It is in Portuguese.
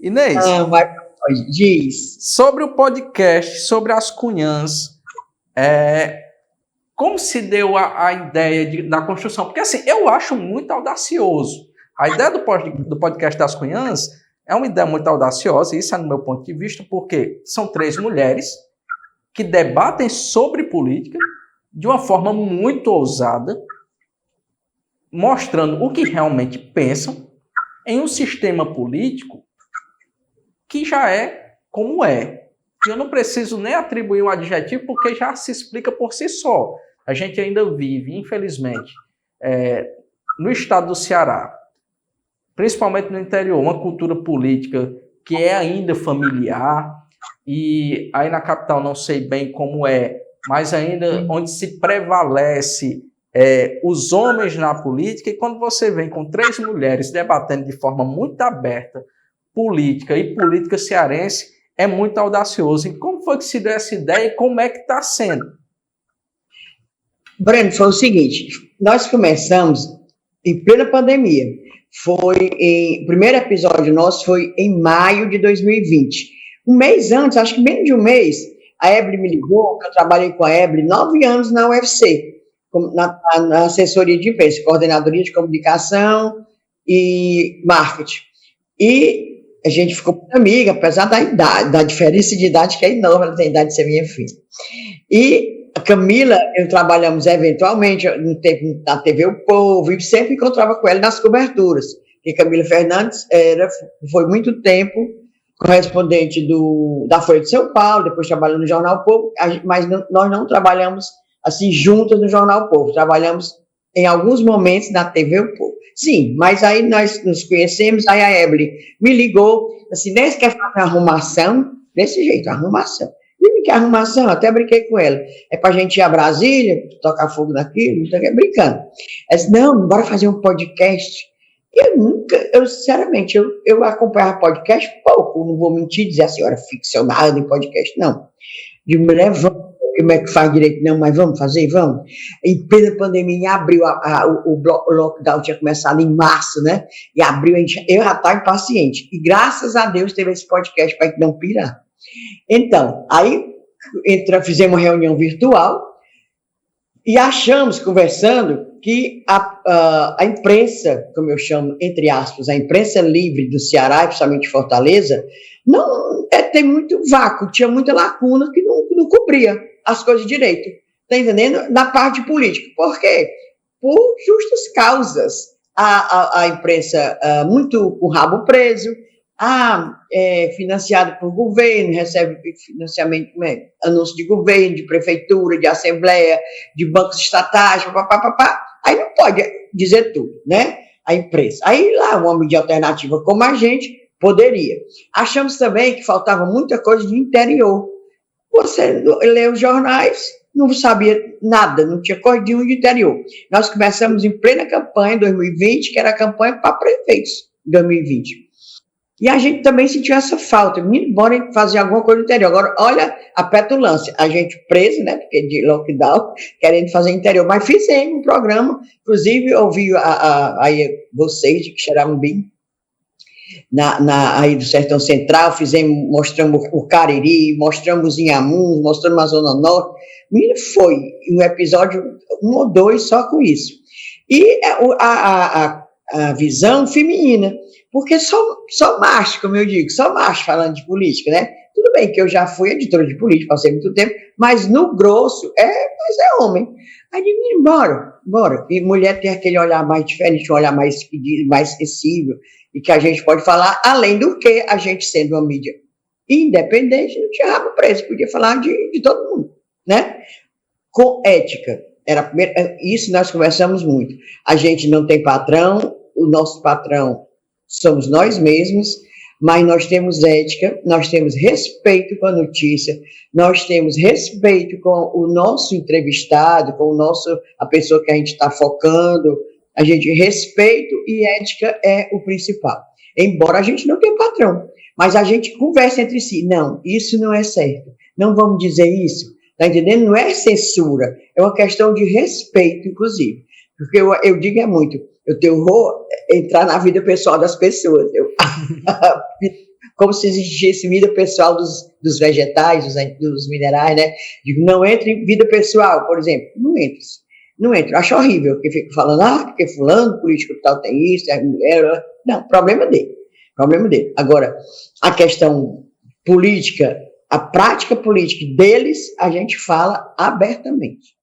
Inês, Diz. sobre o podcast, sobre as cunhãs, como se deu a ideia da construção? Porque assim, eu acho muito audacioso. A ideia do podcast das cunhãs é uma ideia muito audaciosa, e isso é no meu ponto de vista, porque são 3 mulheres que debatem sobre política de uma forma muito ousada, mostrando o que realmente pensam em um sistema político que já é como é. E eu não preciso nem atribuir um adjetivo, porque já se explica por si só. A gente ainda vive, infelizmente, no estado do Ceará, principalmente no interior, uma cultura política que é ainda familiar, e aí na capital não sei bem como é, mas ainda onde se prevalece os homens na política, e quando você vem com 3 mulheres debatendo de forma muito aberta política e política cearense, é muito audacioso. E como foi que se deu essa ideia e como é que está sendo? Breno, foi o seguinte, nós começamos em plena pandemia. O primeiro episódio nosso foi em maio de 2020. Um mês antes, acho que menos de um mês, a Evelyn me ligou, eu trabalhei com a Evelyn 9 anos na UFC, na assessoria de imprensa, coordenadoria de comunicação e marketing. E a gente ficou muito amiga, apesar da idade, da diferença de idade que é enorme, ela tem a idade de ser minha filha. E a Camila, trabalhamos eventualmente na TV O Povo, e sempre encontrava com ela nas coberturas. E Camila Fernandes foi muito tempo correspondente da Folha de São Paulo, depois trabalhou no Jornal O Povo, mas nós não trabalhamos assim juntas no Jornal O Povo, trabalhamos em alguns momentos na TV O Povo. Sim, mas aí nós nos conhecemos, aí a Evelyn me ligou, assim, nem quer fazer arrumação, desse jeito, arrumação. E que arrumação, eu até brinquei com ela. É pra gente ir a Brasília, tocar fogo naquilo, brincando. Ela disse, não, bora fazer um podcast. Sinceramente, eu acompanhava podcast pouco, não vou mentir, dizer assim, eu era ficcionada em podcast, não. De mulher, vamos, como é que faz direito? Não, mas vamos fazer, vamos. Em plena pandemia, em abril, o lockdown tinha começado em março, né? E abril, eu já estava impaciente. E graças a Deus teve esse podcast para a gente não pirar. Então, aí fizemos uma reunião virtual e achamos, conversando, que a imprensa, como eu chamo, entre aspas, a imprensa livre do Ceará, principalmente de Fortaleza, não tem muito vácuo, tinha muita lacuna que não cobria as coisas direito, tá entendendo? Na parte política. Por quê? Por justas causas. A imprensa muito com o rabo preso, financiado por governo, recebe financiamento, anúncio de governo, de prefeitura, de assembleia, de bancos estatais, papapá. Aí não pode dizer tudo, né? A imprensa. Aí lá, uma mídia alternativa como a gente poderia. Achamos também que faltava muita coisa de interior. Você lê os jornais, não sabia nada, não tinha coisa de interior. Nós começamos em plena campanha, em 2020, que era a campanha para prefeitos, em 2020. E a gente também sentiu essa falta, bora fazer alguma coisa no interior. Agora, olha a petulância, a gente preso, né, porque de lockdown, querendo fazer interior, mas fizemos um programa, inclusive ouvi aí vocês de Quixeramobim, aí do Sertão Central, mostramos o Cariri, mostramos Inhamuns, mostramos a Zona Norte, foi um episódio 1 ou 2 só com isso. E a visão feminina, porque só macho, como eu digo, só macho falando de política, né? Tudo bem que eu já fui editora de política, passei muito tempo, mas no grosso, mas é homem. Aí digo, bora. E mulher tem aquele olhar mais diferente, um olhar mais sensível, e que a gente pode falar, além do que a gente sendo uma mídia independente, não tinha rabo preso, podia falar de todo mundo, né? Com ética. Isso nós conversamos muito. A gente não tem patrão, o nosso patrão somos nós mesmos, mas nós temos ética, nós temos respeito com a notícia, nós temos respeito com o nosso entrevistado, com a pessoa que a gente está focando, a gente respeito e ética é o principal. Embora a gente não tenha patrão, mas a gente conversa entre si, não, isso não é certo, não vamos dizer isso, tá entendendo? Não é censura, é uma questão de respeito, inclusive, porque eu digo muito, eu tenho horror entrar na vida pessoal das pessoas. como se existisse vida pessoal dos vegetais, dos minerais, né? Digo, não entre em vida pessoal, por exemplo. Não entra. Não entra. Acho horrível, porque fica falando, porque fulano, político tal, tem isso, é mulher. Não, problema dele. Problema dele. Agora, a questão política, a prática política deles, a gente fala abertamente.